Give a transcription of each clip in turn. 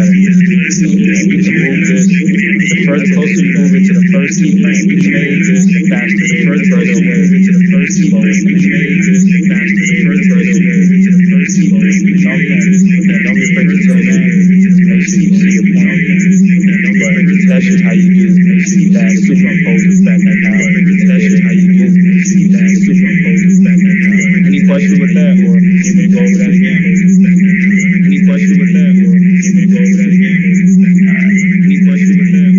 better. And you can move this. The closer you move it to the first keyframe each page, the faster it is. The further away to the first keyframe each page, the faster it is. The further away to the first keyframe. Don't be afraid to zoom in. Make sure you see your point. But that's just how you do that superimpose effect. That's just how you move that superimpose effect. Any questions with that, or you need me to go over that again? Any questions with that, or you need me to go over that again? Any questions with that?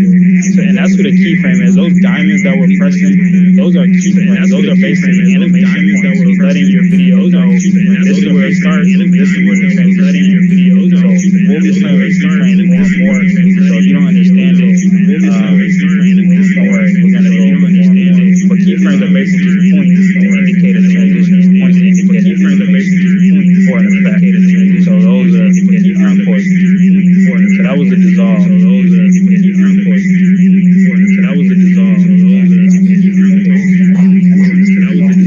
So, and that's what a keyframe is. Those diamonds that we're pressing, those are keyframes. Those are basically animation points. So letting your video know this is where it starts, this is where the transition is. So we'll be playing with keyframes more and more. So if you don't understand it, don't worry, we're gonna go over more and more. But keyframes are basically just points to indicate a transition. Points to indicate keyframes are basically just points for an effect. So those are important. So that was a dissolve. So those are important. So that was a dissolve. So those are so that was a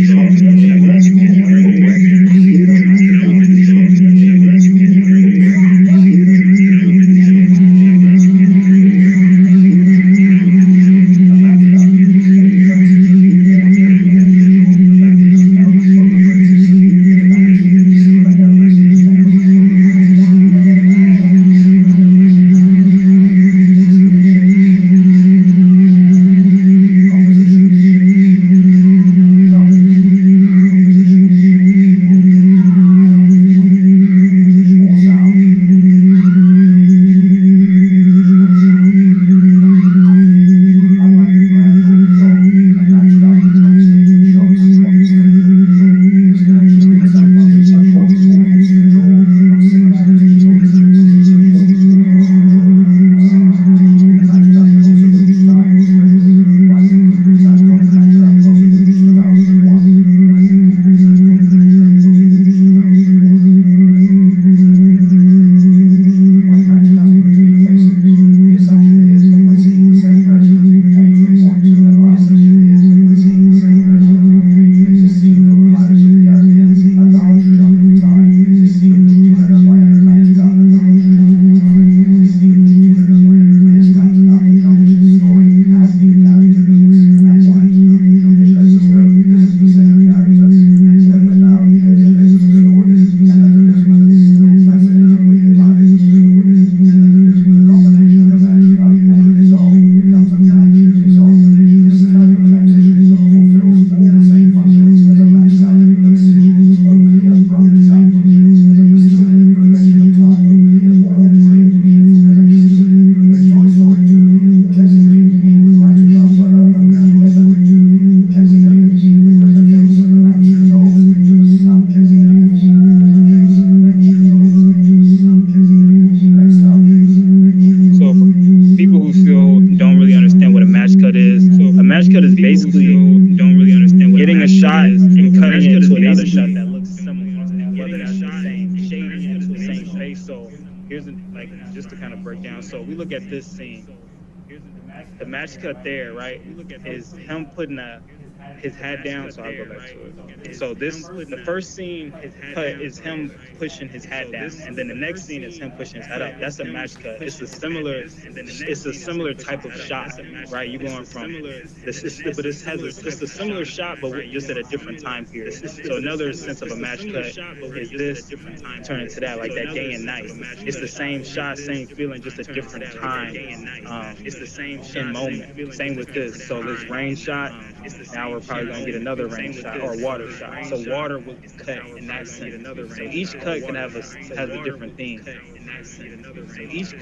So we look at this scene. The match cut there, right, is him putting his hat down. So I'll go back to it. So the first scene cut is him pushing his hat down, and then the next scene is him pushing his hat up. That's a match cut. It's a similar type of shot, right? You're going from this, but it's a similar shot, but just at a different time period. So another sense of a match cut is this turning to that, like that day and night. It's the same shot, same feeling, just a different time. It's the same moment. Same with this. So this rain shot. Now we're probably going to get another rain shot or a water shot. So water was cut in that sense. So each cut can have has a different theme.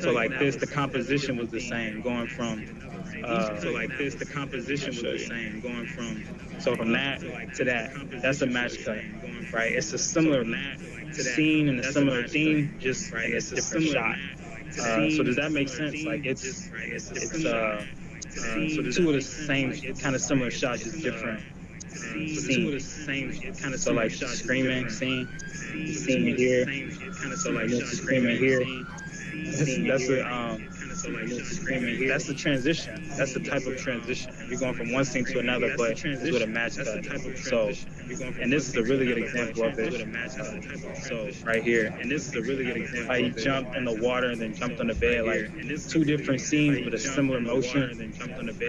So like this, the composition was the same, going from the composition was the same, going from that to that. That's a match cut, right? It's a similar scene and a similar theme, just in a different shot. So does that make sense? Like it's two of the same kind of similar shots, just different scenes. So like screaming scene here, screaming here. That's the transition. That's the type of transition. You're going from one scene to another, but it's with a match cut. So, and this is a really good example of it. So right here, and this is a really good example. How he jumped in the water and then jumped on the bed, like two different scenes but a similar motion.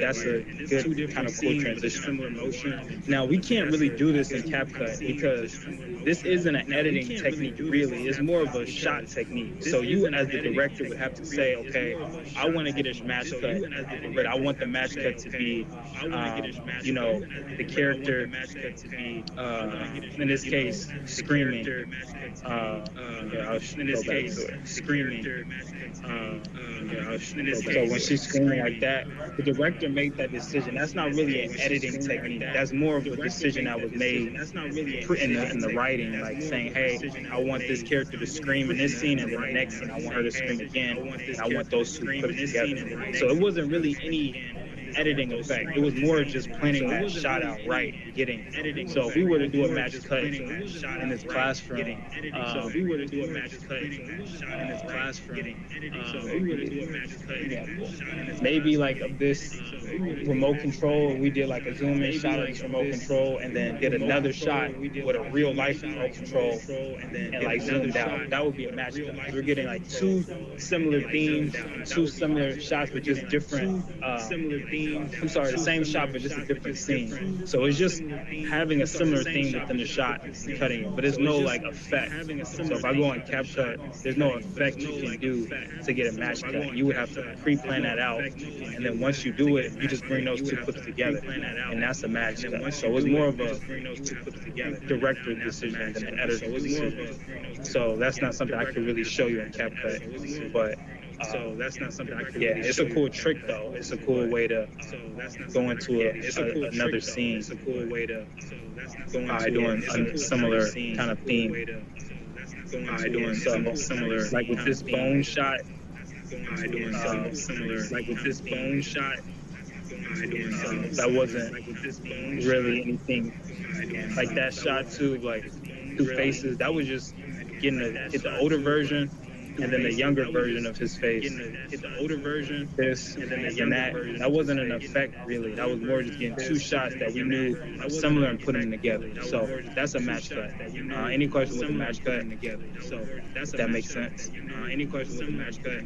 That's a good kind of cool transition. Now we can't really do this in CapCut because this isn't an editing technique really. It's more of a shot technique. So you as the director would have to say, okay, I want to get a match cut, but I want the match cut to be, the character, in this case, screaming. So when she's screaming like that, the director made that decision. That's not really an editing technique. That's more of a decision that was made in the writing, like saying, hey, I want this character to scream in this scene, and then the next scene I want her to scream again. And I want those two put together. So it wasn't really any editing effect. It was more just planning that shot out right and getting. So if we were to do a match cut in this classroom, maybe like of this remote control, we did like a zoom in shot of this remote control, and then did another shot with a real life remote control, and like zoomed out. That would be a match cut. We're getting like two similar themes, two similar shots, but just different. I'm sorry, the same shot, but just a different scene. So it's just having a similar theme within the shot and cutting it, but there's no like effect. So if I go on CapCut, there's no effect you can do to get a match cut. You would have to pre-plan that out, and then once you do it, you just bring those two clips together, and that's a match cut. So it's more of a director decision than an editor decision. So that's not something I could really show you in CapCut, but it's a cool trick though. It's a cool way to go into another scene. It's a cool way to doing a similar kind of theme. Doing something similar, like with this bone shot. That wasn't really anything like that shot too, like two faces. That was just getting hit the older version, and then the younger version of his face. This and then that wasn't an effect really. That was more just getting two shots that we knew similar and putting them together. So that's a match cut. Any questions with the match cut? So that makes sense. Any questions with the match cut?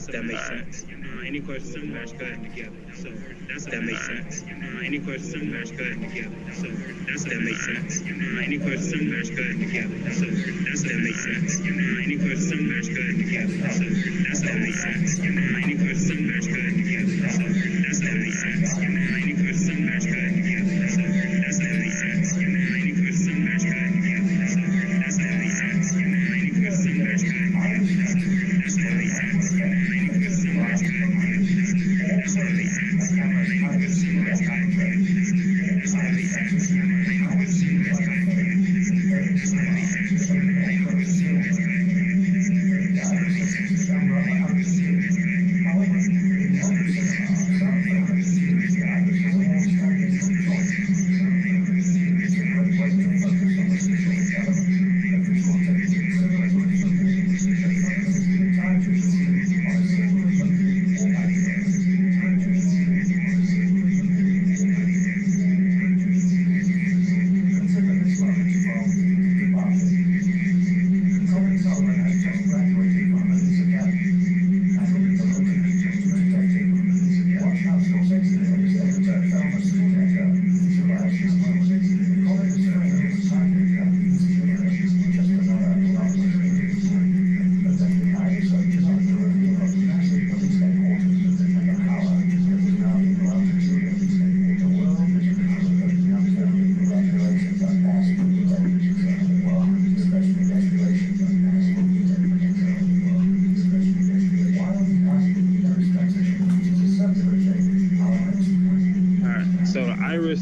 So that makes sense. Any questions with the match cut? So that makes sense. Any questions with the match cut? So that makes sense. Any questions with the match cut? So that makes sense. Any questions some match cut together, so that makes sense. Any questions some match cut together, so that makes sense. Any questions some match cut together, so that makes sense. Any questions some match cut together, so that makes sense. Any questions some match cut together, so that makes sense. Any questions some match cut together, so that makes sense. Any questions some match cut together, so that makes sense. Any questions some match cut together, so that makes sense. Any questions some match cut together.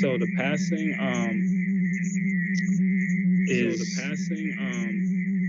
So the passing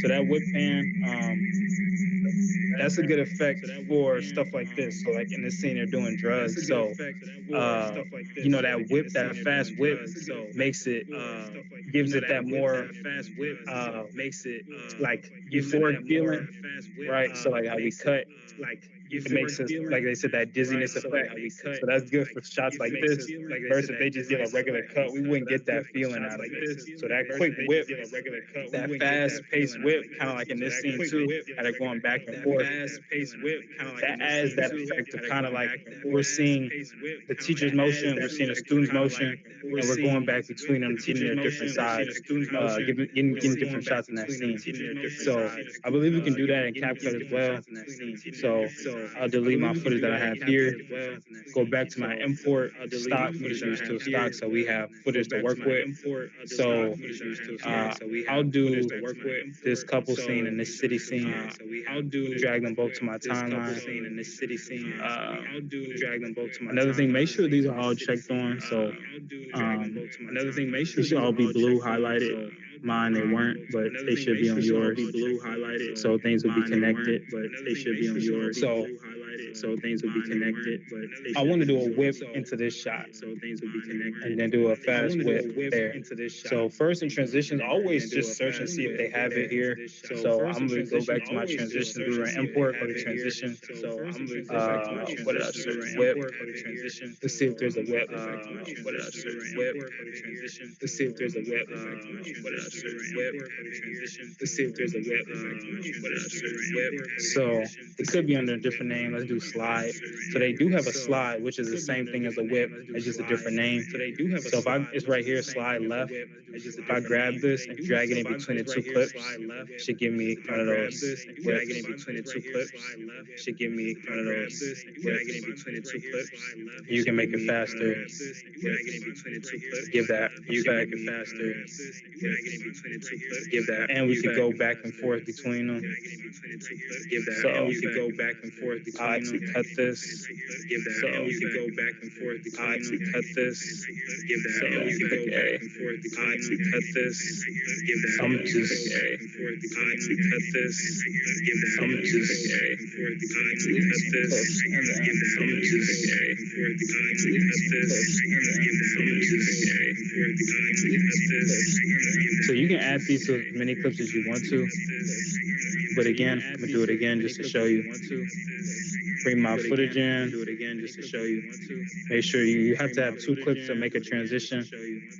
So that whip pan, that's a good effect for stuff like this. So like in this scene, they're doing drugs. So you know, that whip, that fast whip, makes it gives it that more makes it like euphoric feeling, right? So like how we cut, it makes us, like they said, that dizziness effect. So that's good for shots like this. Versus if they just did a regular cut, we wouldn't get that feeling out of it. So that quick whip, that fast paced whip, kind of like in this scene too, how they're going back and forth. That adds that effect of kind of like we're seeing the teacher's motion, we're seeing the student's motion, and we're going back between them, getting their different sides, getting different shots in that scene. So I believe we can do that in CapCut as well. So I'll delete my footage that I have here, go back to my import stock footage to stock, so we have footage to work with. So I'll do this couple scene and this city scene. I'll drag them both to my timeline. Another thing, make sure these are all checked on. So they should all be blue highlighted. Mine they weren't, but they should be on yours. So things will be connected, but they should be on yours. So things will be connected. But I want to do a whip into this shot, and then do a fast whip there. So first in transitions, always just search and see if they have it here. So I'm gonna go back to my transition viewer and import, go to transition. What did I search? Whip. Let's see if there's a whip. What did I search? Whip. Let's see if there's a whip. What did I search? Whip. Let's see if there's a whip. What did I search? Whip. So it could be under a different name. Let's do slide. So they do have a slide, which is the same thing as a whip. It's just a different name. So if it's right here, slide left. If I grab this and drag it in between the two clips, it should give me one of those whips. Should give me one of those whips. You can make it faster. Give that. You can make it faster. Give that. And we could go back and forth between them. So we could go back and forth between actually cut this. So you can go back and forth. I'll actually cut this. So you can go back and forth. I'll actually cut this. I'm just I'll actually cut this. I'm just I'll actually cut this. I'm just I'll actually cut this. So you can add these to as many clips as you want to. But again, I'm gonna do it again just to show you. Bring my footage in. Do it again just to show you. Make sure you have to have two clips to make a transition.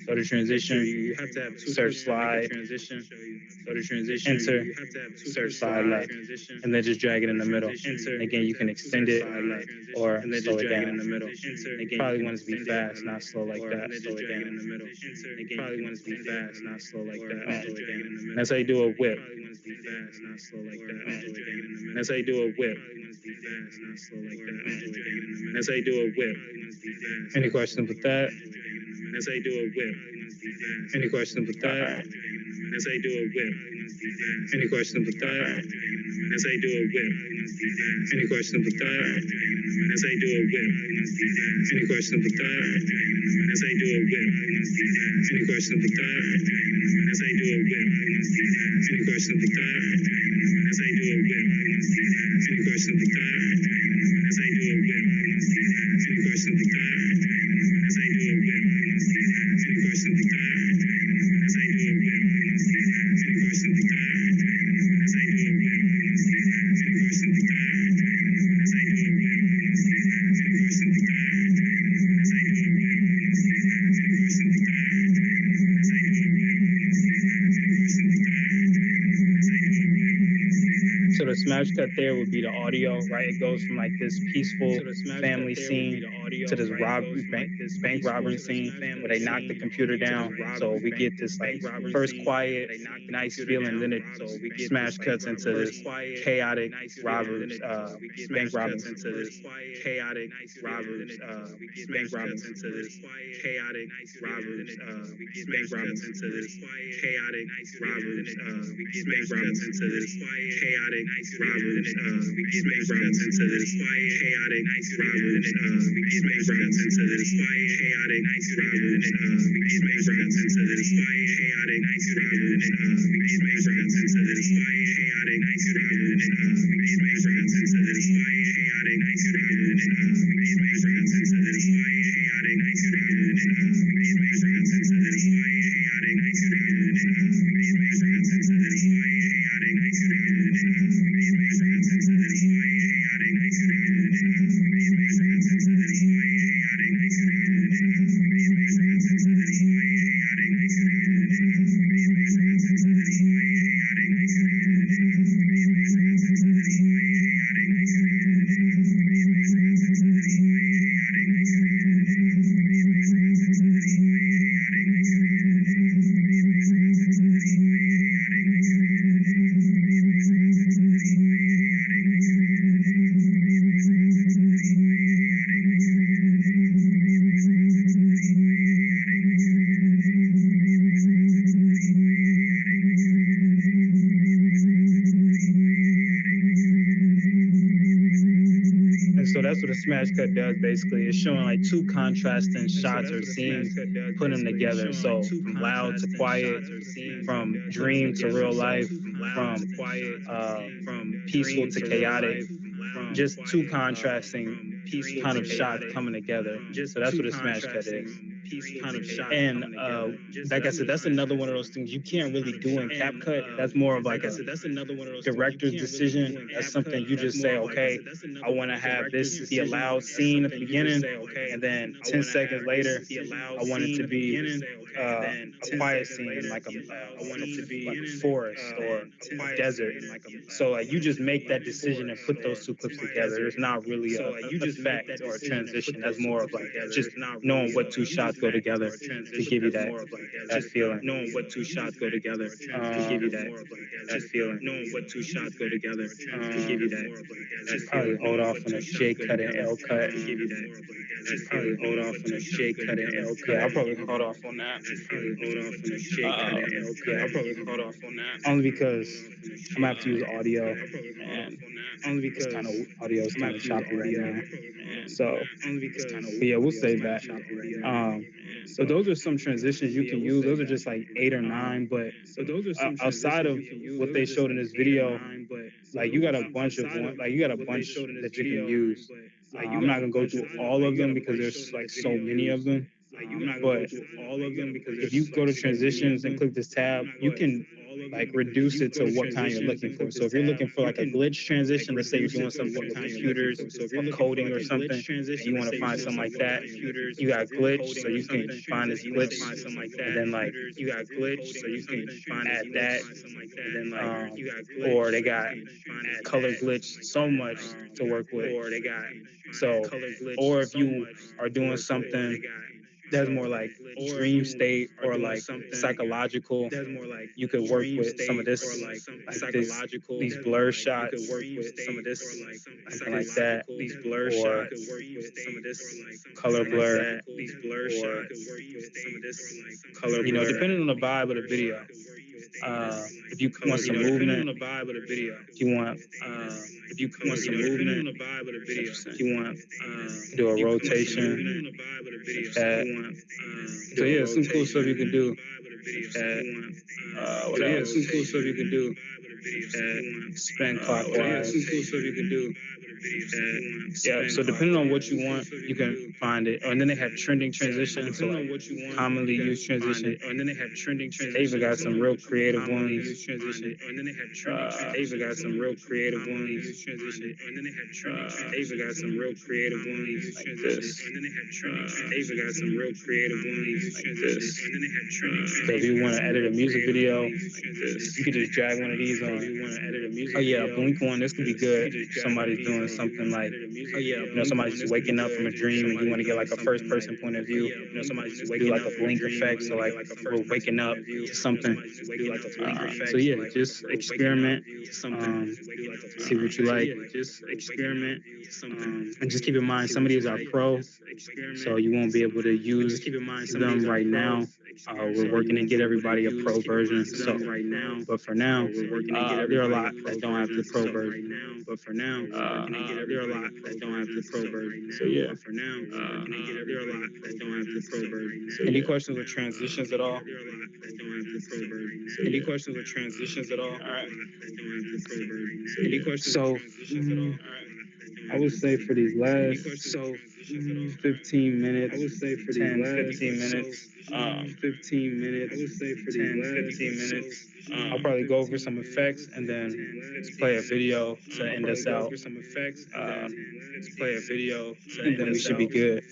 Go to transition. You have to have search slide. Go to transition. Enter. Search slide left, and then just drag it in the middle. Enter. Again, you can extend it or slow it down. Probably want it to be fast, not slow like that. Slow it down in the middle. Probably want it to be fast, not slow like that. That's how you do a whip. That's how you do a whip. That's how you do a whip. Any questions with that? That's how you do a whip. Any questions with that? That's how you do a whip. Any questions with that? That's how you do a whip. Any questions with that? That's how you do a whip. Any questions with that? That's how you do a whip. Any questions with that? That's how you do a whip. Any questions with that? That's how you do a whip. Any questions with that? That's how you do a whip. Any questions with that? That's how you do a whip. Any questions with that? That's how you do a whip. Any questions with that? That's how you do a whip. Any questions with that? That's how you do a whip. Any questions with that? That's how you do a whip. Any questions with that? That's how you do a whip. Any questions with that? That's how you do a whip. So the smash cut there would be the audio, right? It goes from like this peaceful family scene to this bank robbery scene where they knock the computer down. So we get this like first quiet, nice feeling, then it smash cuts into this chaotic robbers, bank robbers into this chaotic robbers, bank robbers into this chaotic robbers, bank robbers into this chaotic robbers, bank robbers into this chaotic robbers, bank robbers into this chaotic robbers, bank robbers into this chaotic robbers, bank robbers into this chaotic robbers, bank robbers into this chaotic robbers, bank robbers into this chaotic robbers, bank robbers into this chaotic robbers, bank robbers into this chaotic robbers, bank robbers into this chaotic robbers, bank robbers into this chaotic robbers, bank robbers into this chaotic robbers, bank robbers into this chaotic So that's what a smash cut does basically. It's showing like two contrasting shots or scenes, put them together. So from loud to quiet, from dream to real life, from peaceful to chaotic, just two contrasting kind of shots coming together. So that's what a smash cut is. And like I said, that's another one of those things you can't really do in CapCut. That's more of like a director's decision. That's something you just say, okay, I want to have this be a loud scene at the beginning, and then 10 seconds later, I want it to be a quiet scene, like I want it to be like a forest or a desert. So like you just make that decision and put those two clips together. There's not really a effect or a transition. That's more of like just knowing what two shots go together to give you that feeling. Knowing what two shots go together to give you that feeling. Knowing what two shots go together to give you that. Probably hold off on a J cut and L cut. I'd probably hold off on the J cut and L cut. Yeah, I'll probably hold off on that. I'd probably hold off on the J cut and L cut. Yeah, I'll probably hold off on that. Only because I'm gonna have to use audio, and it's kind of audio is kind of choppy right now. So yeah, we'll save that. So those are some transitions you can use. Those are just like 8 or 9, but outside of what they showed in this video, like you got a bunch of like you got a bunch that you can use. I'm not gonna go through all of them because there's like so many of them. But if you go to transitions and click this tab, you can like reduce it to what kind you're looking for. So if you're looking for like a glitch transition, let's say you're doing something with computers or coding or something, and you want to find something like that, you got glitch, so you can find this glitch, and then like you got glitch, so you can add that, and then like or they got color glitch, so much to work with. So, or if you are doing something that's more like dream state or like psychological, you could work with some of this, like these blur shots, something like that, or color blur, or depending on the vibe of the video. If you want some movement, if you want some movement, if you want do a rotation, so yeah, some cool stuff you can do. What else? Some cool stuff you can do. Spin clockwise. Some cool stuff you can do. Yeah, so depending on what you want, you can find it. And then they have trending transitions, so like commonly used transition. And then they have trending transitions. They even got some real creative ones. And then they have trending. They even got some real creative ones. And then they have trending. They even got some real creative ones like this. And then they have trending. They even got some real creative ones like this. And then they have trending. So if you want to edit a music video like this, you could just drag one of these on. You want to edit a music video? Oh yeah, blink one. This could be good. Somebody's doing something like, somebody's just waking up from a dream and you want to get like a first person point of view. Somebody's just do like a blink effect, so like we're waking up to something. So yeah, just experiment. See what you like. Just experiment. And just keep in mind, some of these are pro, so you won't be able to use them right now. We're working to get everybody a pro version. So right now, but for now, there are a lot that don't have the pro version. But for now, there are a lot that don't have the pro version. So yeah, for now, there are a lot that don't have the pro version. So any questions with transitions at all? Any questions with transitions at all? All right. Any questions? So I would say for these last 15 minutes, I would say for 10, 15 minutes, 15 minutes, I would say for 10, 15 minutes. I'll probably go over some effects and then play a video to end us out. Play a video and then we should be good.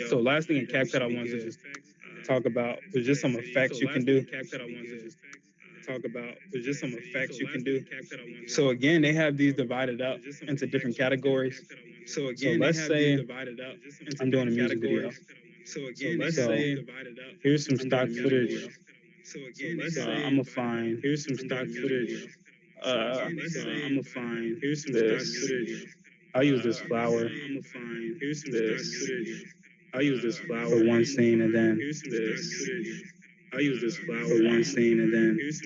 So last thing in CapCut I wanted to just talk about was just some effects you can do. So again, they have these divided up into different categories. So let's say I'm doing a music video. So here's some stock footage. I'm gonna find here's some stock footage. I'm gonna find here's some stock footage. I'll use this flower. I'm gonna find here's some stock footage. I'll use this flower for one scene and then this. I'll use this flower for one scene and then this.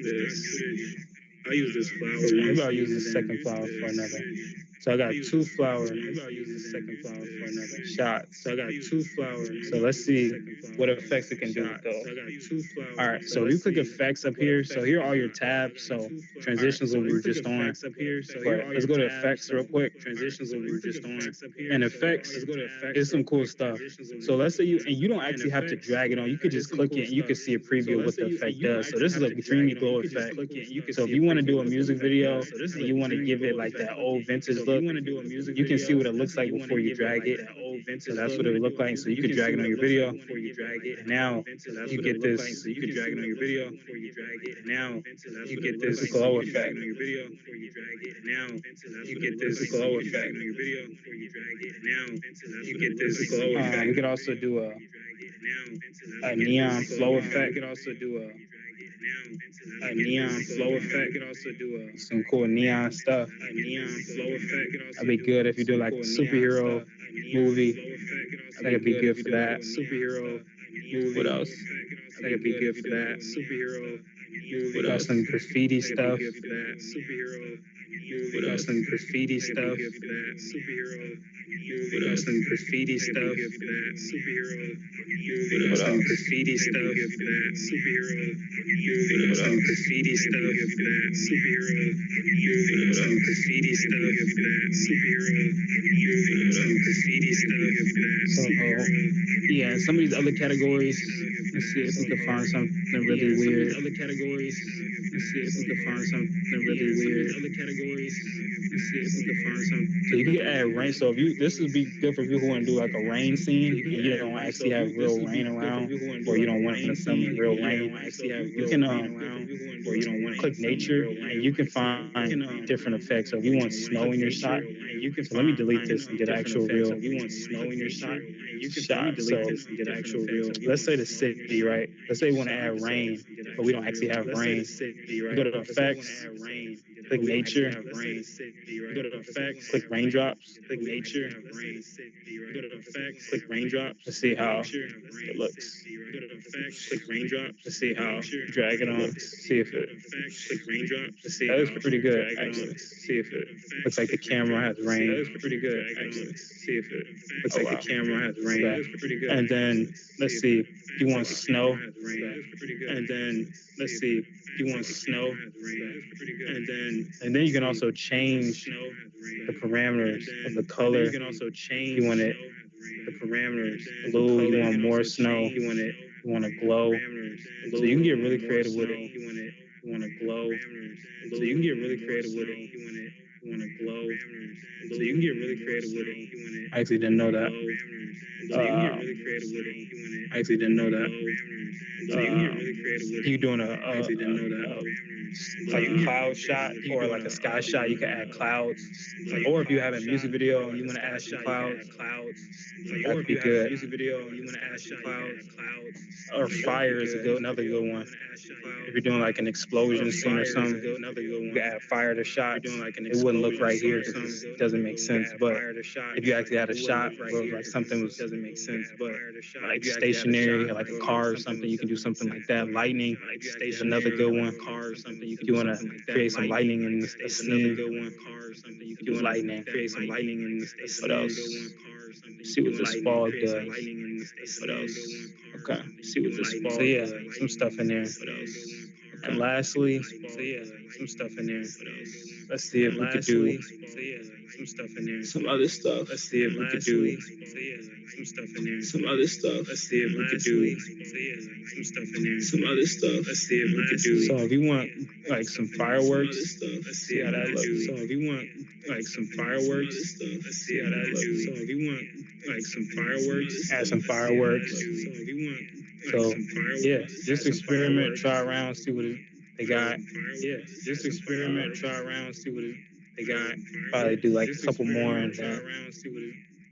I'll use this flower. Maybe I'll use the second flower for another. So I got 2 flowers. Maybe I'll use the second flower for another shot. So I got 2 flowers. So let's see what effects it can do with those. All right. So if you click effects up here, so here are all your tabs. So transitions we were just on. But let's go to effects real quick. Transitions we were just on. And effects is some cool stuff. So let's say you don't actually have to drag it on. You could just click it and you can see a preview of what the effect does. So this is a dreamy glow effect. So if you want to do a music video and you want to give it like that old vintage look, you can see what it looks like before you drag it. So that's what it would look like. So you could drag it on your video. And now you get this. So you could drag it on your video. And now you get this glow effect. Now you get this glow effect. Now you get this glow effect. We could also do a neon flow effect. We could also do a neon flow effect. We could also do some cool neon stuff. A neon flow effect. That'd be good if you do like superhero movie. That could be good for that. Superhero movie. What else? That could be good for that. Superhero movie. Got some graffiti stuff. Superhero movie. Got some graffiti stuff. Superhero movie. Got some graffiti stuff. Superhero movie. What else? Graffiti stuff. Superhero movie. What else? Graffiti stuff. Superhero movie. What else? Graffiti stuff. Superhero movie. Graffiti stuff. So, yeah, some of these other categories, let's see if we can find something really weird. Other categories. Let's see if we can find something really weird. Other categories. Let's see if we can find something. So you can add rain. So if you, this would be good for people who want to do like a rain scene, and you don't actually have real rain around, or you don't want to film in real rain. You can click nature, and you can find different effects. So if you want snow in your shot, so let me delete this and get actual real. You want snow in your shot. You can Shot. So get actual real. let's say the city, right? Let's say we want to add rain, but we don't actually have rain. You go to effects, click nature, Go to effects. click raindrops, Click nature. Go to effects. click raindrops. Let's see how it looks. Go to effects. Click raindrops. Let's see how drag it on. See if it. Click raindrops. To see That is how pretty good, drag it on. actually. See if it looks like the camera has That rain. is pretty good, actually. See if it looks Oh, like wow. the camera has rain. That That is pretty good. And then let's see. You want snow, And then let's see. You want snow. And then you can also change the parameters of the color. You can also change. You want it the parameters. blue. You want more snow. You want it. You want to glow. So you can get really creative with it. You want it. You want to glow. So you can get really creative with it. You want it. You want to glow. So you can get really creative with it. You want it. I actually didn't know that. So you can get really creative with it. You want it. I actually didn't know that. So you can get really creative with it. You doing I actually didn't know that. like a cloud shot or like a sky shot, you can add clouds. Or if you have a music video and you want to add some clouds, that would be good. Music video, you want to add some clouds. Or fire is another good one. If you're doing like an explosion scene or something, you can add fire to shots. It wouldn't look right here because it doesn't make sense. But if you actually had a shot where like something was doesn't make sense, but like stationary, like a car or something, you can do something like that. Lightning is another good one. If you want to create some lightning in a scene, do lightning. Create some lightning in the What else? See what this fog does. What else? Okay. See what this fog. So yeah, some stuff in there. And lastly, some stuff in there. let's see if we could do some stuff in there. some other stuff. Let's see if we could do some stuff in there. Some other stuff. Let's see if we could do some stuff in there. Some other stuff. Let's see if we could do. So if you want like some fireworks, Let's see how that looks. So if you want like some fireworks, let's see how that looks. So if you want like some fireworks, add some fireworks. So if you want So yeah, just experiment, try around, see what they got. Yeah, just experiment, try around, see what they got. Probably do like a couple more and try then, around, see what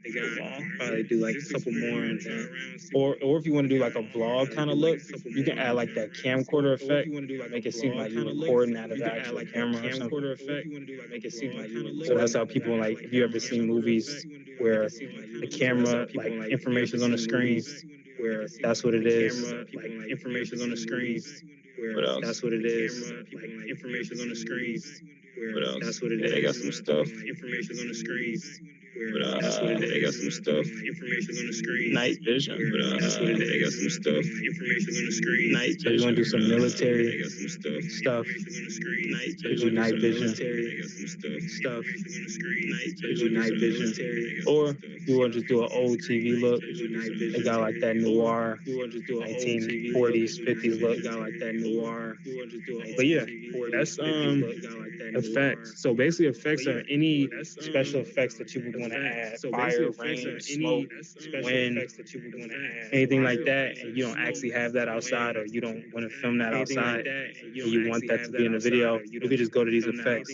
they got. probably do like a couple more and then, or if you want to do like a vlog kind of look, you can add like that camcorder effect, make it seem like you're recording out of the actual camera or something. Effect, make it seem like you. So that's how people like, if you ever seen movies where the camera, like information's on the screen, where that's what it is. like information's on the screen. What else? That's what it is. Like information's on the screen. What else? That's what it Yeah, is. they got some stuff. Information's on the screen. That's what it is. They got some stuff. Information's on the screen. Night vision. That's what it is. They got some stuff. Information's on the screen. Night vision. You want to do some military They got some stuff. stuff? Information's on the screen. So you do night vision. They got some stuff. Information's on the screen. So you do night vision. Or you want to just do an old TV look. They got like that noir, 1940s, 50s look. Got like that noir. But yeah, that's effects. So basically, effects are any special effects that you would want to add, fire, rain, smoke, wind, anything like that, and you don't actually have that outside, or you don't want to film that outside, and you want that to be in the video. You could just go to these effects,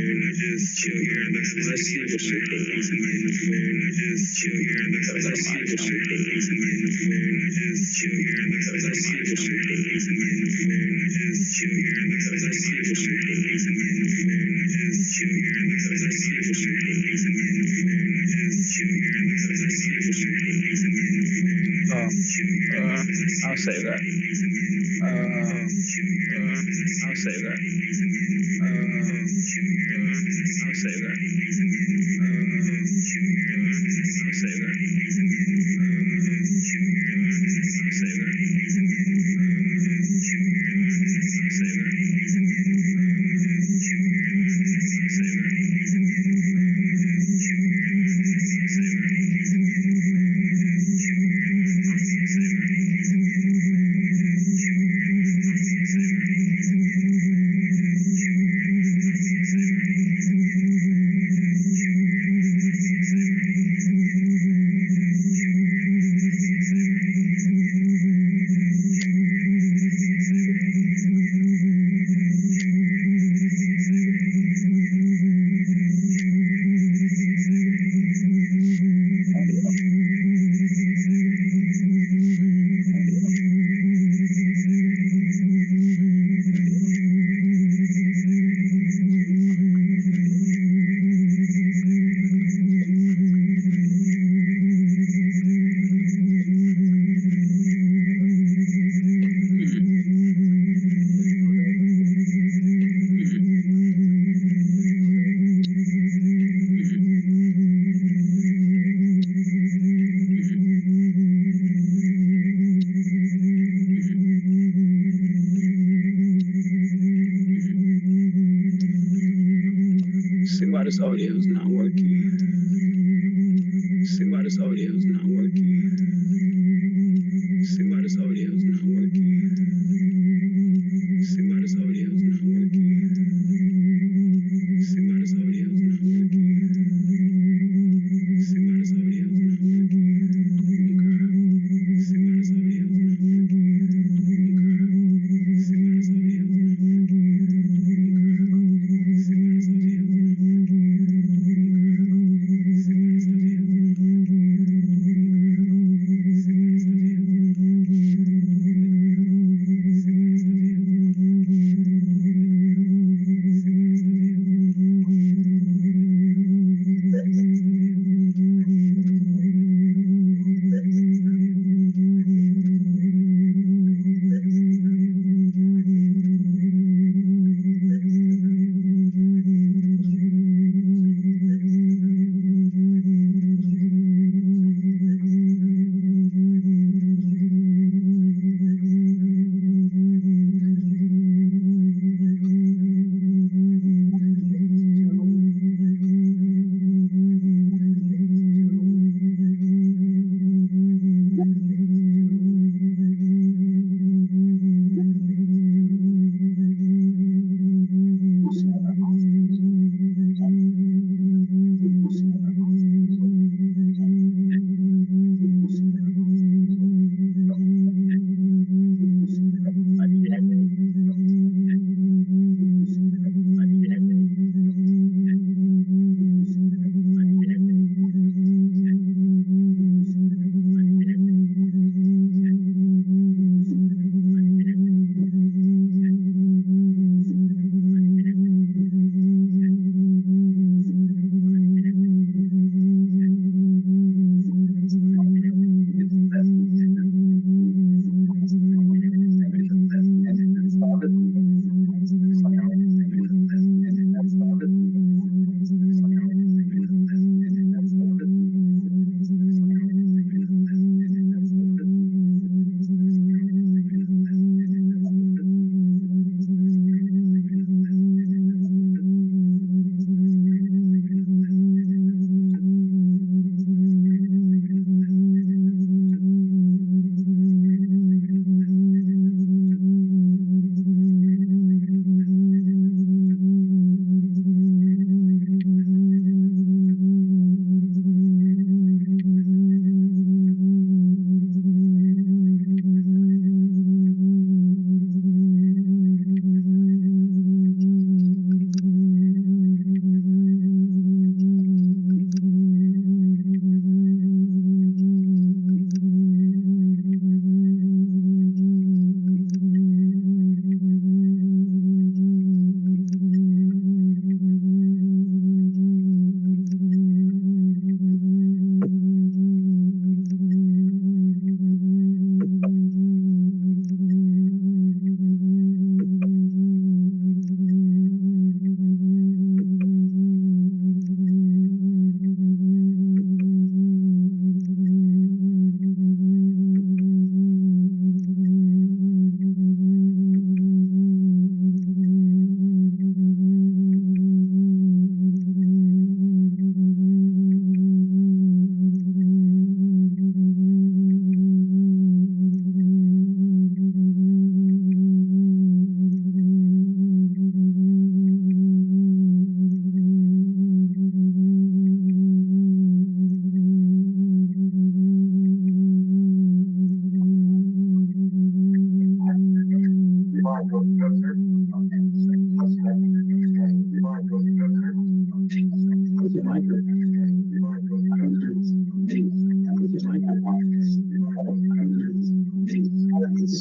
phone. I just chill here and listen. Let's see what shit goes on in the phone. I just chill here and listen. Let's see what shit goes on in the phone. I just chill here and listen. Let's see what shit goes on in the phone. I just chill here and listen. Let's see what shit goes on in the phone. I just chill here and listen. Let's see what shit goes on in the phone. I just chill here and listen. Let's see what shit goes on in the phone. I'll say that. I'll say that. I'll say that. I'll say that. I'll say that. See why this audio is not working. See why this audio is not working. See why this audio is not working. See why this audio is not working. See why this audio is not working. See why this audio is not working. Okay. See why this audio is not working. Okay. See why this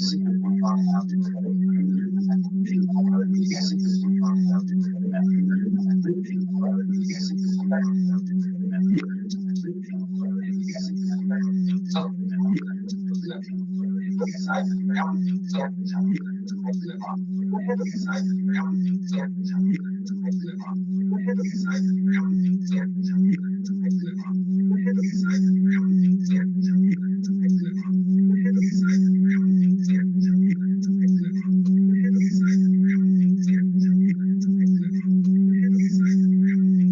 audio is not working. Okay. See why this audio is not working. Okay. See why this audio is not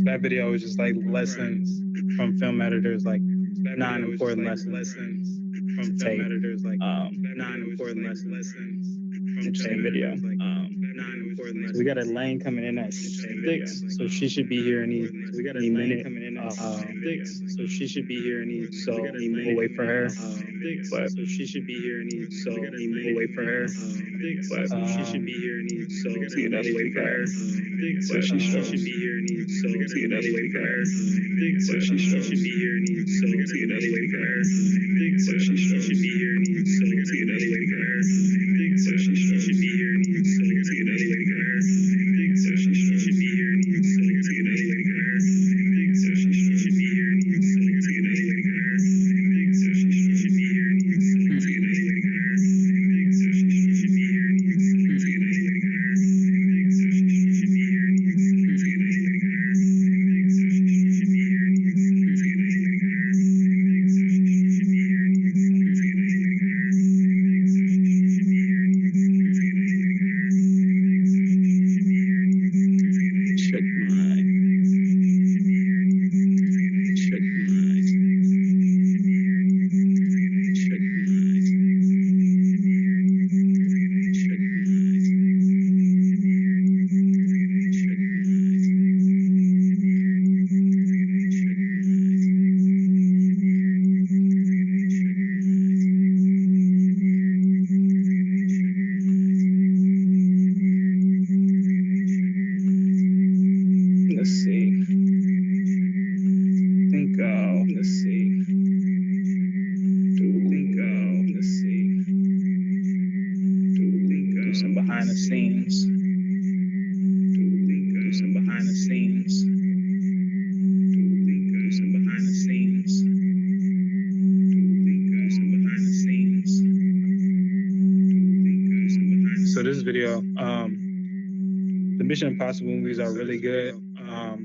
That video was just like lessons from film editors, like non-important lessons from film editors, like non-important lessons. Interesting video. So we got a lane coming in at 6, so she should be here any minute. So she should be here we'll wait for her. So she should be here we'll wait for her. So she should be here we'll wait for her. So she should be here we'll wait for her. So she should be here we'll wait for her. So she should be here we'll wait for her. So she should be here we'll wait for her. So she should be here we'll wait for her. So she should be here we'll wait for her. So she should be here we'll wait for her. So she should be here we'll wait for her. So she should be here we'll wait for her. So she should be here we'll wait for her. So she should be here we'll wait for her. So she should be here we'll wait for her. So she should be here check my let's see. Do some behind the scenes. Do some behind the scenes. Do some behind the scenes. Do some behind the scenes. Do some behind the scenes. So this video, the Mission Impossible movies are really good.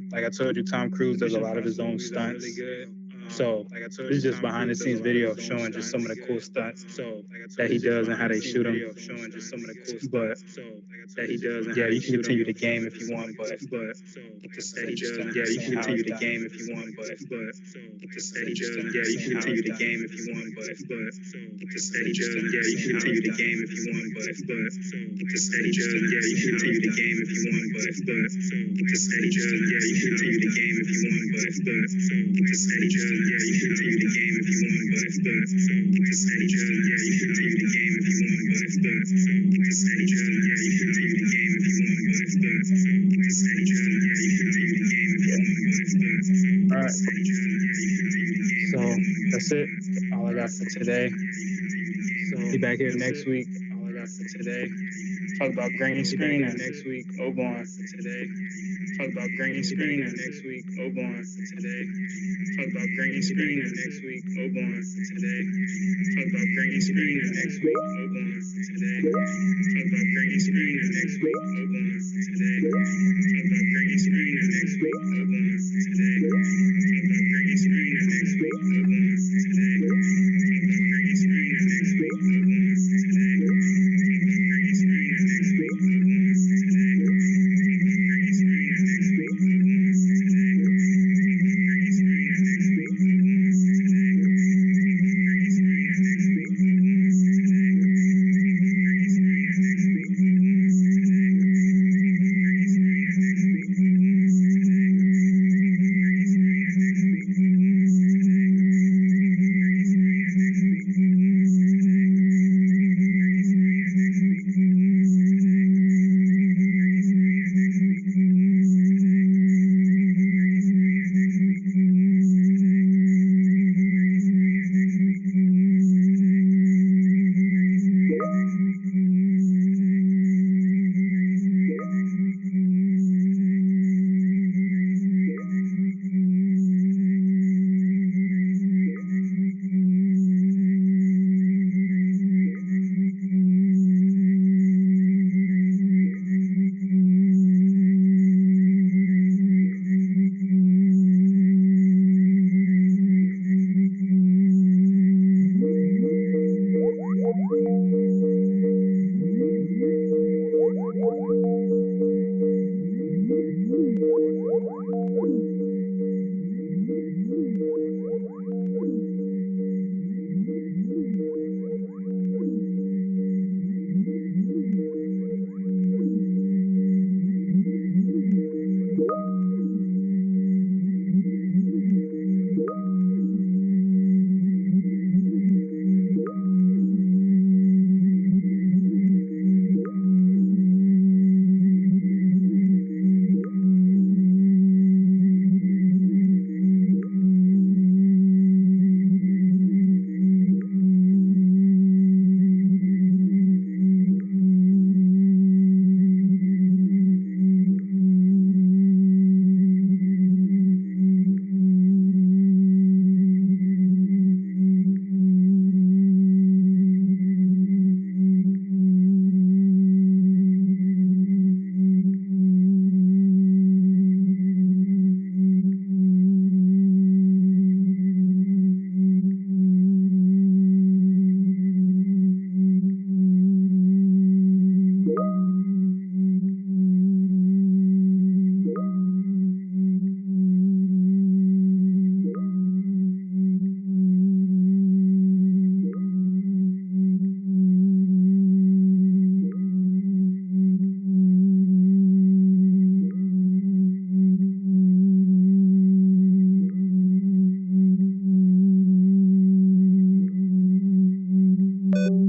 Like I told you, Tom Cruise does a lot of his own stunts. So this is just behind the scenes video showing just some of the cool stunts that he does and how they shoot them. But yeah, you can continue the game if you want, but this is interesting. Yeah, you can continue the game if you want, but this is interesting. Yeah, you can continue the game if you want, but this is interesting. Yeah, you can continue the game if you want, but this is interesting. Yeah, you can continue the game if you want, but this is interesting. Yeah, you can continue the game if you want, but this is interesting. Yeah, you can continue the game if you want, but this is interesting. Yeah, you can continue the game if you want, but this is interesting. Yeah, you can continue the game if you want, but this is interesting. Yeah, you can continue the game if you want, but all right. So that's it. All I got for today. So be back here next week. All I got for today. Talk about green screen and next week. Oban today. Talk about green screen and next week. Oban today. Talk about green screen and next week. Oban today. Talk about green screen and next week. Oban today. Talk about green screen and next week. Oban today. Talk about green screen and next week. Oban today. Talk about green screen and next week. Oban today. Talk about green screen and next week. Oban today. Talk about green screen and next week. Oban today. Talk about green screen and next week. Oban today. Talk about green screen and next week. Oban today. Talk about green screen and next week. Oban today. Talk about green screen and next week. Oban today. Talk about green screen and next week. Oban today. Talk about green screen one.